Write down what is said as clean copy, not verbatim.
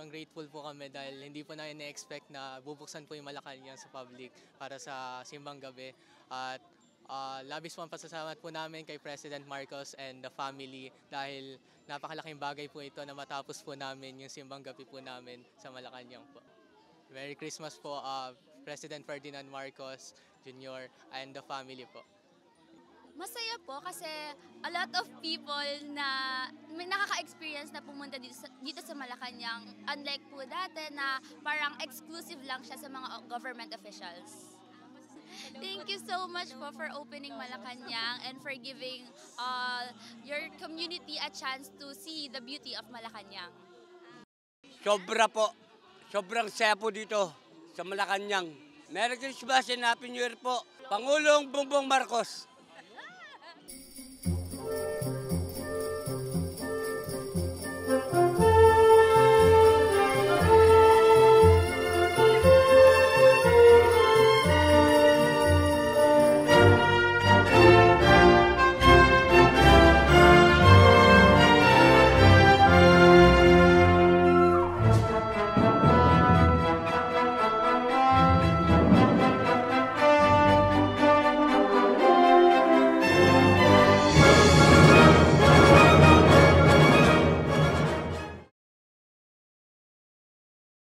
sobrang grateful po kami dahil hindi po namin na-expect na bubuksan po yung Malacanang sa public para sa simbang gabi. At labis po ang pasasalamat po namin kay President Marcos and the family dahil napakalaking bagay po ito na matapos po namin yung simbang gabi po namin sa Malacanang po. Merry Christmas po, President Ferdinand Marcos Jr. and the family po. Masaya po kasi a lot of people na may nakaka-experience na pumunta dito sa Malacanang. Unlike po dati na parang exclusive lang siya sa mga government officials. Thank you so much po for opening Malacanang and for giving your community a chance to see the beauty of Malacanang. Sobra po. Sobrang saya po dito sa Malacanang. Merry Christmas and Happy New Year po. Pangulong Bongbong Marcos.